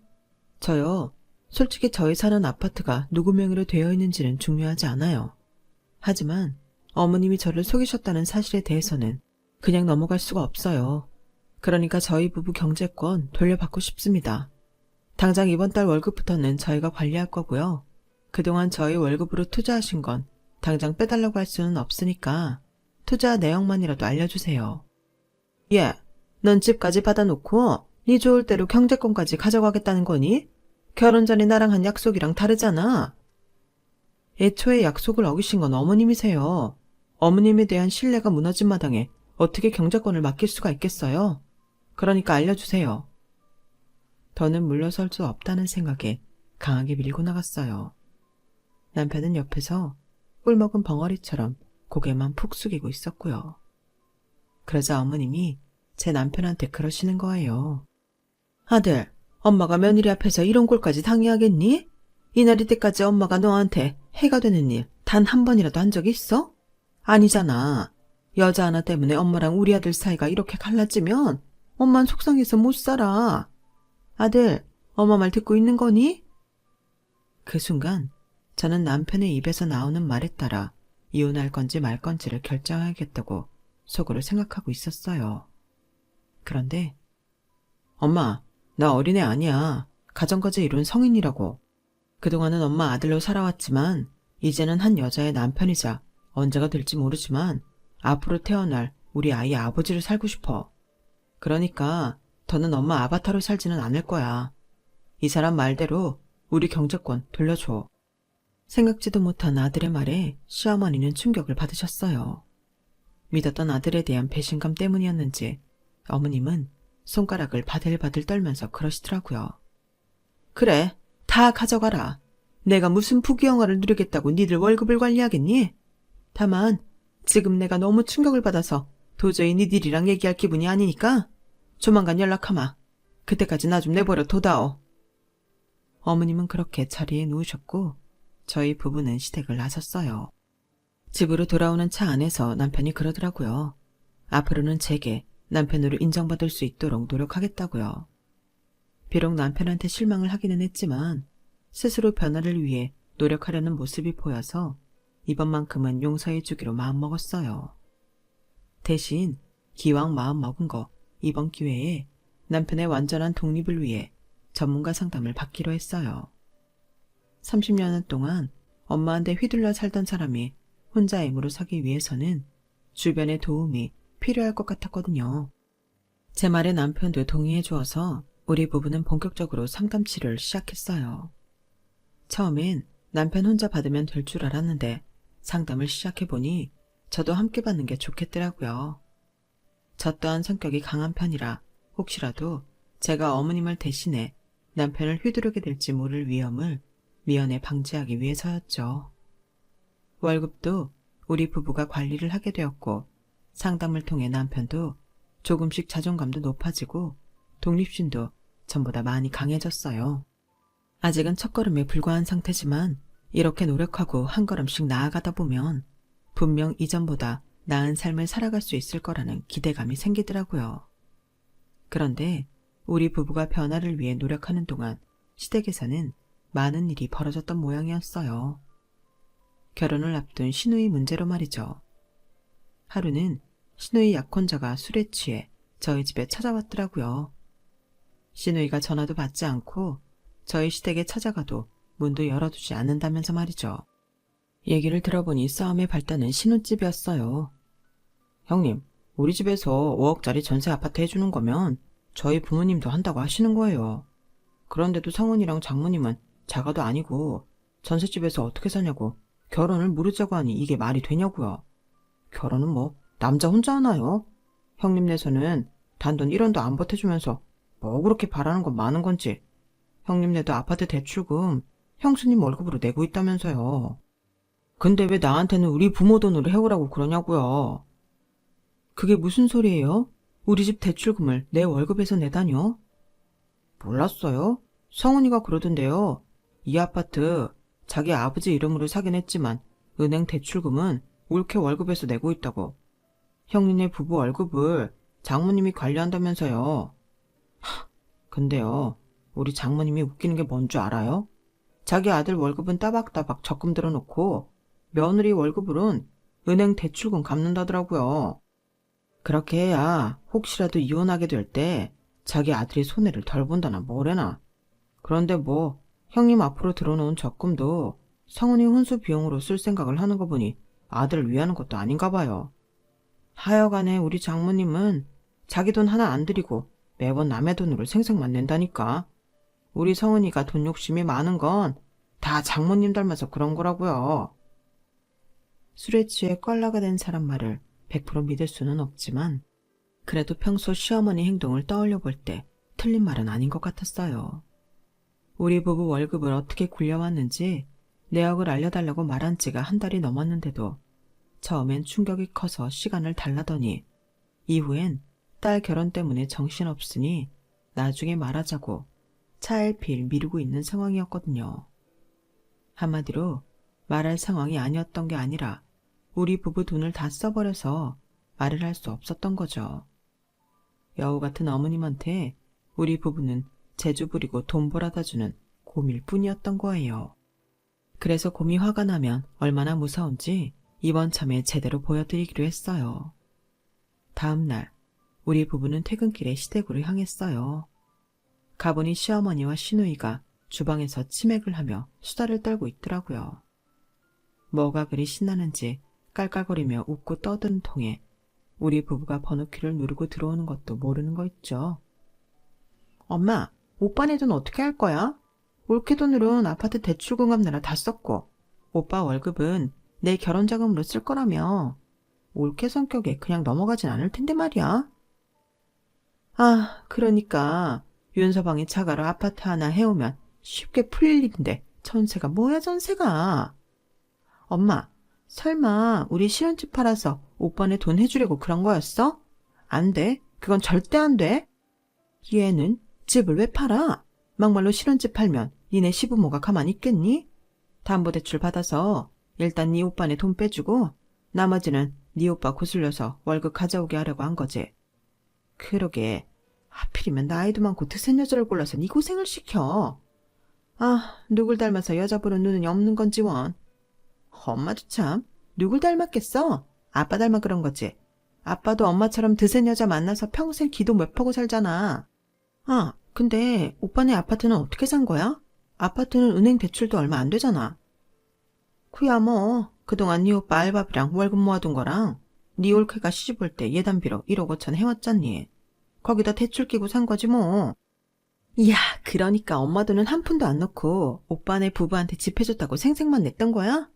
저요, 솔직히 저희 사는 아파트가 누구 명의로 되어 있는지는 중요하지 않아요. 하지만 어머님이 저를 속이셨다는 사실에 대해서는 그냥 넘어갈 수가 없어요. 그러니까 저희 부부 경제권 돌려받고 싶습니다. 당장 이번 달 월급부터는 저희가 관리할 거고요. 그동안 저희 월급으로 투자하신 건 당장 빼달라고 할 수는 없으니까 투자 내역만이라도 알려주세요. 예, 넌 집까지 받아놓고 네 좋을 대로 경제권까지 가져가겠다는 거니? 결혼 전에 나랑 한 약속이랑 다르잖아. 애초에 약속을 어기신 건 어머님이세요. 어머님에 대한 신뢰가 무너진 마당에 어떻게 경제권을 맡길 수가 있겠어요? 그러니까 알려주세요. 더는 물러설 수 없다는 생각에 강하게 밀고 나갔어요. 남편은 옆에서 꿀먹은 벙어리처럼 고개만 푹 숙이고 있었고요. 그러자 어머님이 제 남편한테 그러시는 거예요. 아들, 엄마가 며느리 앞에서 이런 꼴까지 당해야겠니? 이날이 때까지 엄마가 너한테 해가 되는 일 단 한 번이라도 한 적 있어? 아니잖아. 여자 하나 때문에 엄마랑 우리 아들 사이가 이렇게 갈라지면 엄만 속상해서 못 살아. 아들, 엄마 말 듣고 있는 거니? 그 순간 저는 남편의 입에서 나오는 말에 따라 이혼할 건지 말 건지를 결정해야겠다고 속으로 생각하고 있었어요. 그런데 엄마, 나 어린애 아니야. 가정거지 이룬 성인이라고. 그동안은 엄마 아들로 살아왔지만 이제는 한 여자의 남편이자 언제가 될지 모르지만 앞으로 태어날 우리 아이의 아버지로 살고 싶어. 그러니까 더는 엄마 아바타로 살지는 않을 거야. 이 사람 말대로 우리 경제권 돌려줘. 생각지도 못한 아들의 말에 시어머니는 충격을 받으셨어요. 믿었던 아들에 대한 배신감 때문이었는지 어머님은 손가락을 바들바들 떨면서 그러시더라고요. 그래, 다 가져가라. 내가 무슨 부귀영화를 누리겠다고 니들 월급을 관리하겠니? 다만 지금 내가 너무 충격을 받아서 도저히 니들이랑 얘기할 기분이 아니니까 조만간 연락하마. 그때까지 나 좀 내버려 둬다오. 어머님은 그렇게 자리에 누우셨고 저희 부부는 시댁을 나섰어요. 집으로 돌아오는 차 안에서 남편이 그러더라고요. 앞으로는 제게 남편으로 인정받을 수 있도록 노력하겠다고요. 비록 남편한테 실망을 하기는 했지만 스스로 변화를 위해 노력하려는 모습이 보여서 이번만큼은 용서해 주기로 마음먹었어요. 대신 기왕 마음먹은 거 이번 기회에 남편의 완전한 독립을 위해 전문가 상담을 받기로 했어요. 30년 동안 엄마한테 휘둘러 살던 사람이 혼자 힘으로 서기 위해서는 주변의 도움이 필요할 것 같았거든요. 제 말에 남편도 동의해 주어서 우리 부부는 본격적으로 상담 치료를 시작했어요. 처음엔 남편 혼자 받으면 될 줄 알았는데 상담을 시작해보니 저도 함께 받는 게 좋겠더라고요. 저 또한 성격이 강한 편이라 혹시라도 제가 어머님을 대신해 남편을 휘두르게 될지 모를 위험을 미연에 방지하기 위해서였죠. 월급도 우리 부부가 관리를 하게 되었고 상담을 통해 남편도 조금씩 자존감도 높아지고 독립심도 전보다 많이 강해졌어요. 아직은 첫걸음에 불과한 상태지만 이렇게 노력하고 한 걸음씩 나아가다 보면 분명 이전보다 나은 삶을 살아갈 수 있을 거라는 기대감이 생기더라고요. 그런데 우리 부부가 변화를 위해 노력하는 동안 시댁에서는 많은 일이 벌어졌던 모양이었어요. 결혼을 앞둔 시누이 문제로 말이죠. 하루는 시누이 약혼자가 술에 취해 저희 집에 찾아왔더라고요. 시누이가 전화도 받지 않고 저희 시댁에 찾아가도 문도 열어두지 않는다면서 말이죠. 얘기를 들어보니 싸움의 발단은 신혼집이었어요. 형님, 우리 집에서 5억짜리 전세 아파트 해주는 거면 저희 부모님도 한다고 하시는 거예요. 그런데도 성은이랑 장모님은 자가도 아니고 전셋집에서 어떻게 사냐고 결혼을 모르자고 하니 이게 말이 되냐고요. 결혼은 뭐 남자 혼자 하나요? 형님네서는 단돈 1원도 안 보태주면서 뭐 그렇게 바라는 건 많은 건지. 형님네도 아파트 대출금 형수님 월급으로 내고 있다면서요. 근데 왜 나한테는 우리 부모 돈으로 해오라고 그러냐고요. 그게 무슨 소리예요? 우리 집 대출금을 내 월급에서 내다뇨? 몰랐어요? 성훈이가 그러던데요. 이 아파트 자기 아버지 이름으로 사긴 했지만 은행 대출금은 올케 월급에서 내고 있다고. 형님네 부부 월급을 장모님이 관리한다면서요. 근데요, 우리 장모님이 웃기는 게 뭔 줄 알아요? 자기 아들 월급은 따박따박 적금 들어놓고 며느리 월급으론 은행 대출금 갚는다더라고요. 그렇게 해야 혹시라도 이혼하게 될 때 자기 아들이 손해를 덜 본다나 뭐래나. 그런데 뭐 형님 앞으로 들어놓은 적금도 성은이 혼수 비용으로 쓸 생각을 하는 거 보니 아들을 위하는 것도 아닌가 봐요. 하여간에 우리 장모님은 자기 돈 하나 안 들이고 매번 남의 돈으로 생색만 낸다니까. 우리 성은이가 돈 욕심이 많은 건 다 장모님 닮아서 그런 거라고요. 술에 취해 껄라가 된 사람 말을 100% 믿을 수는 없지만 그래도 평소 시어머니 행동을 떠올려 볼 때 틀린 말은 아닌 것 같았어요. 우리 부부 월급을 어떻게 굴려왔는지 내역을 알려달라고 말한 지가 한 달이 넘었는데도 처음엔 충격이 커서 시간을 달라더니 이후엔 딸 결혼 때문에 정신없으니 나중에 말하자고 차일피일 미루고 있는 상황이었거든요. 한마디로 말할 상황이 아니었던 게 아니라 우리 부부 돈을 다 써버려서 말을 할 수 없었던 거죠. 여우 같은 어머님한테 우리 부부는 재주 부리고 돈 벌어다 주는 곰일 뿐이었던 거예요. 그래서 곰이 화가 나면 얼마나 무서운지 이번 참에 제대로 보여드리기로 했어요. 다음 날 우리 부부는 퇴근길에 시댁으로 향했어요. 가보니 시어머니와 시누이가 주방에서 치맥을 하며 수다를 떨고 있더라고요. 뭐가 그리 신나는지 깔깔거리며 웃고 떠드는 통에 우리 부부가 번호키를 누르고 들어오는 것도 모르는 거 있죠. 엄마, 오빠네 돈 어떻게 할 거야? 올케 돈으로는 아파트 대출금 갚느라 다 썼고 오빠 월급은 내 결혼자금으로 쓸 거라며. 올케 성격에 그냥 넘어가진 않을 텐데 말이야. 아, 그러니까 윤서방이 자가로 아파트 하나 해오면 쉽게 풀릴 일인데 전세가 뭐야 전세가. 엄마, 설마 우리 신혼집 팔아서 오빠네 돈 해주려고 그런 거였어? 안 돼. 그건 절대 안 돼. 얘는 집을 왜 팔아? 막말로 신혼집 팔면 니네 시부모가 가만히 있겠니? 담보대출 받아서 일단 네 오빠네 돈 빼주고 나머지는 네 오빠 구슬려서 월급 가져오게 하려고 한 거지. 그러게 하필이면 나이도 많고 드센 여자를 골라서 네 고생을 시켜. 아, 누굴 닮아서 여자 보는 눈은 없는 건지 원. 엄마도 참 누굴 닮았겠어? 아빠 닮아 그런 거지. 아빠도 엄마처럼 드센 여자 만나서 평생 기도 못 하고 살잖아. 아, 근데 오빠네 아파트는 어떻게 산 거야? 아파트는 은행 대출도 얼마 안 되잖아. 그야 뭐 그동안 네 오빠 알바비랑 월급 모아둔 거랑 네 올케가 시집 올 때 예단비로 1억 5천 해왔잖니. 거기다 대출 끼고 산 거지 뭐. 이야, 그러니까 엄마 돈은 한 푼도 안 넣고 오빠네 부부한테 집 해줬다고 생색만 냈던 거야?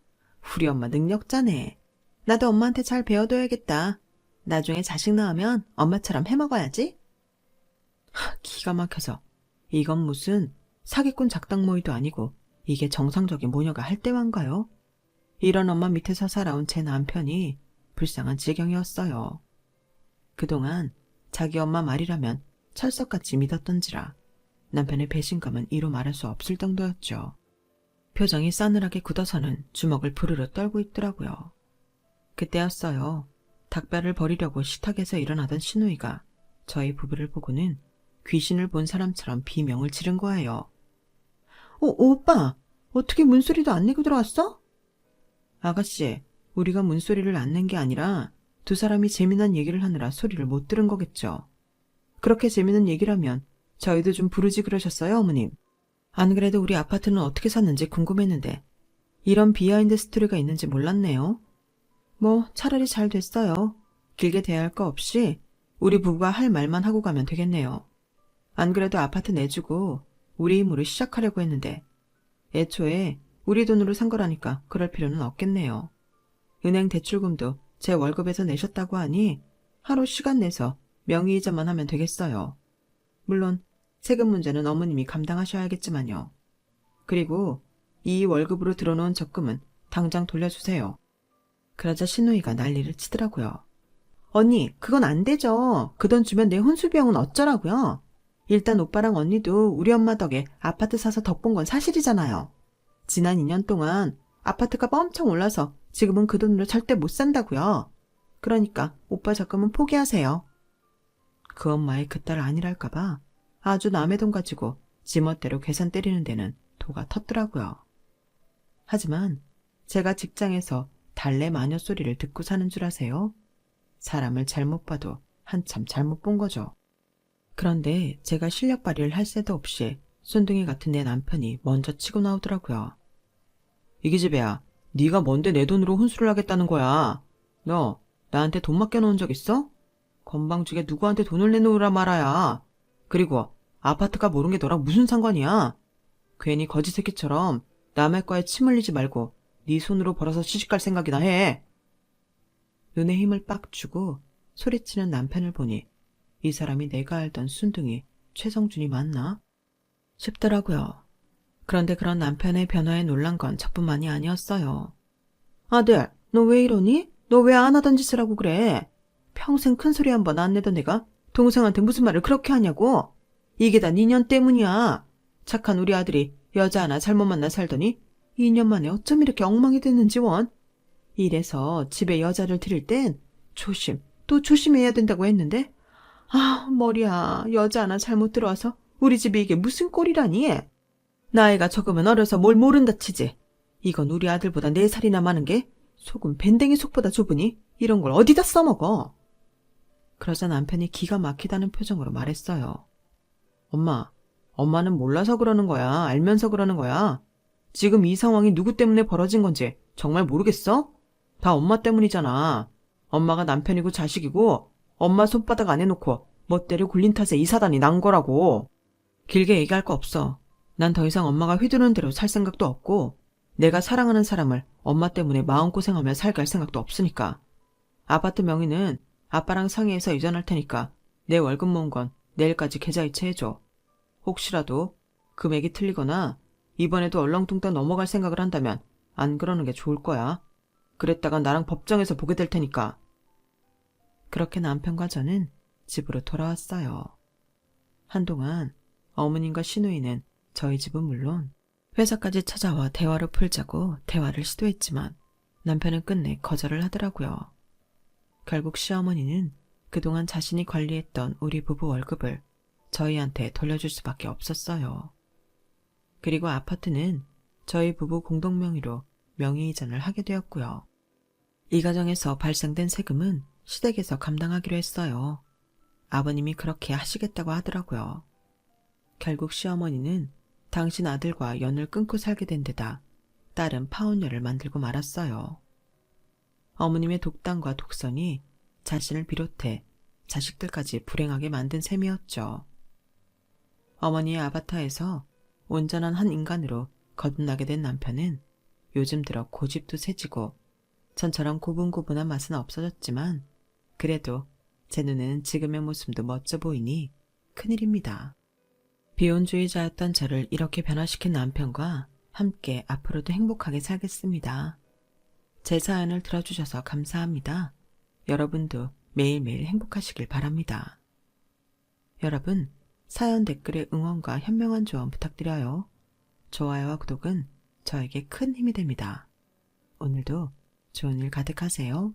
우리 엄마 능력자네. 나도 엄마한테 잘 배워둬야겠다. 나중에 자식 낳으면 엄마처럼 해먹어야지. 기가 막혀서 이건 무슨 사기꾼 작당 모의도 아니고 이게 정상적인 모녀가 할 때만가요? 이런 엄마 밑에서 살아온 제 남편이 불쌍한 지경이었어요. 그동안 자기 엄마 말이라면 철석같이 믿었던지라 남편의 배신감은 이루 말할 수 없을 정도였죠. 표정이 싸늘하게 굳어서는 주먹을 부르르 떨고 있더라고요. 그때였어요. 닭발을 버리려고 식탁에서 일어나던 시누이가 저희 부부를 보고는 귀신을 본 사람처럼 비명을 지른 거예요. 오빠, 어떻게 문소리도 안 내고 들어왔어? 아가씨, 우리가 문소리를 안 낸 게 아니라 두 사람이 재미난 얘기를 하느라 소리를 못 들은 거겠죠. 그렇게 재미난 얘기라면 저희도 좀 부르지 그러셨어요, 어머님. 안 그래도 우리 아파트는 어떻게 샀는지 궁금했는데 이런 비하인드 스토리가 있는지 몰랐네요. 뭐 차라리 잘 됐어요. 길게 대할 거 없이 우리 부부가 할 말만 하고 가면 되겠네요. 안 그래도 아파트 내주고 우리 힘으로 시작하려고 했는데 애초에 우리 돈으로 산 거라니까 그럴 필요는 없겠네요. 은행 대출금도 제 월급에서 내셨다고 하니 하루 시간 내서 명의이자만 하면 되겠어요. 물론 세금 문제는 어머님이 감당하셔야겠지만요. 그리고 이 월급으로 들어놓은 적금은 당장 돌려주세요. 그러자 신우이가 난리를 치더라고요. 언니, 그건 안 되죠. 그 돈 주면 내 혼수비용은 어쩌라고요? 일단 오빠랑 언니도 우리 엄마 덕에 아파트 사서 덕본 건 사실이잖아요. 지난 2년 동안 아파트값 엄청 올라서 지금은 그 돈으로 절대 못 산다고요. 그러니까 오빠 적금은 포기하세요. 그 엄마의 그 딸 아니랄까봐 아주 남의 돈 가지고 지멋대로 계산 때리는 데는 도가 텄더라고요. 하지만 제가 직장에서 달래 마녀 소리를 듣고 사는 줄 아세요? 사람을 잘못 봐도 한참 잘못 본 거죠. 그런데 제가 실력 발휘를 할 새도 없이 쏜둥이 같은 내 남편이 먼저 치고 나오더라고요. 이기집애야, 네가 뭔데 내 돈으로 혼수를 하겠다는 거야. 너 나한테 돈 맡겨놓은 적 있어? 건방지게 누구한테 돈을 내놓으라 말아야. 그리고 아파트가 모른 게 너랑 무슨 상관이야? 괜히 거지 새끼처럼 남의 거에 침 흘리지 말고 네 손으로 벌어서 시집갈 생각이나 해. 눈에 힘을 빡 주고 소리치는 남편을 보니 이 사람이 내가 알던 순둥이 최성준이 맞나? 싶더라고요. 그런데 그런 남편의 변화에 놀란 건 저뿐만이 아니었어요. 아들, 너 왜 이러니? 너 왜 안 하던 짓을 하고 그래? 평생 큰 소리 한 번 안 내던 내가 동생한테 무슨 말을 그렇게 하냐고? 이게 다 니년 때문이야. 착한 우리 아들이 여자 하나 잘못 만나 살더니 2년 만에 어쩜 이렇게 엉망이 됐는지 원. 이래서 집에 여자를 들일 땐 조심, 또 조심해야 된다고 했는데 아, 머리야. 여자 하나 잘못 들어와서 우리 집에 이게 무슨 꼴이라니? 나이가 적으면 어려서 뭘 모른다 치지. 이건 우리 아들보다 4살이나 많은 게 속은 밴댕이 속보다 좁으니 이런 걸 어디다 써먹어. 그러자 남편이 기가 막히다는 표정으로 말했어요. 엄마는 몰라서 그러는 거야. 알면서 그러는 거야. 지금 이 상황이 누구 때문에 벌어진 건지 정말 모르겠어? 다 엄마 때문이잖아. 엄마가 남편이고 자식이고 엄마 손바닥 안에 놓고 멋대로 굴린 탓에 이 사단이 난 거라고. 길게 얘기할 거 없어. 난 더 이상 엄마가 휘두르는 대로 살 생각도 없고 내가 사랑하는 사람을 엄마 때문에 마음고생하며 살게 할 생각도 없으니까. 아파트 명의는 아빠랑 상의해서 이전할 테니까 내 월급 모은 건 내일까지 계좌이체 해줘. 혹시라도 금액이 틀리거나 이번에도 얼렁뚱땅 넘어갈 생각을 한다면 안 그러는 게 좋을 거야. 그랬다가 나랑 법정에서 보게 될 테니까. 그렇게 남편과 저는 집으로 돌아왔어요. 한동안 어머님과 시누이는 저희 집은 물론 회사까지 찾아와 대화를 풀자고 대화를 시도했지만 남편은 끝내 거절을 하더라고요. 결국 시어머니는 그동안 자신이 관리했던 우리 부부 월급을 저희한테 돌려줄 수밖에 없었어요. 그리고 아파트는 저희 부부 공동명의로 명의이전을 하게 되었고요. 이 과정에서 발생된 세금은 시댁에서 감당하기로 했어요. 아버님이 그렇게 하시겠다고 하더라고요. 결국 시어머니는 당신 아들과 연을 끊고 살게 된 데다 딸은 파혼녀를 만들고 말았어요. 어머님의 독단과 독선이 자신을 비롯해 자식들까지 불행하게 만든 셈이었죠. 어머니의 아바타에서 온전한 한 인간으로 거듭나게 된 남편은 요즘 들어 고집도 세지고 전처럼 고분고분한 맛은 없어졌지만 그래도 제 눈에는 지금의 모습도 멋져 보이니 큰일입니다. 비혼주의자였던 저를 이렇게 변화시킨 남편과 함께 앞으로도 행복하게 살겠습니다. 제 사연을 들어주셔서 감사합니다. 여러분도 매일매일 행복하시길 바랍니다. 여러분, 사연 댓글에 응원과 현명한 조언 부탁드려요. 좋아요와 구독은 저에게 큰 힘이 됩니다. 오늘도 좋은 일 가득하세요.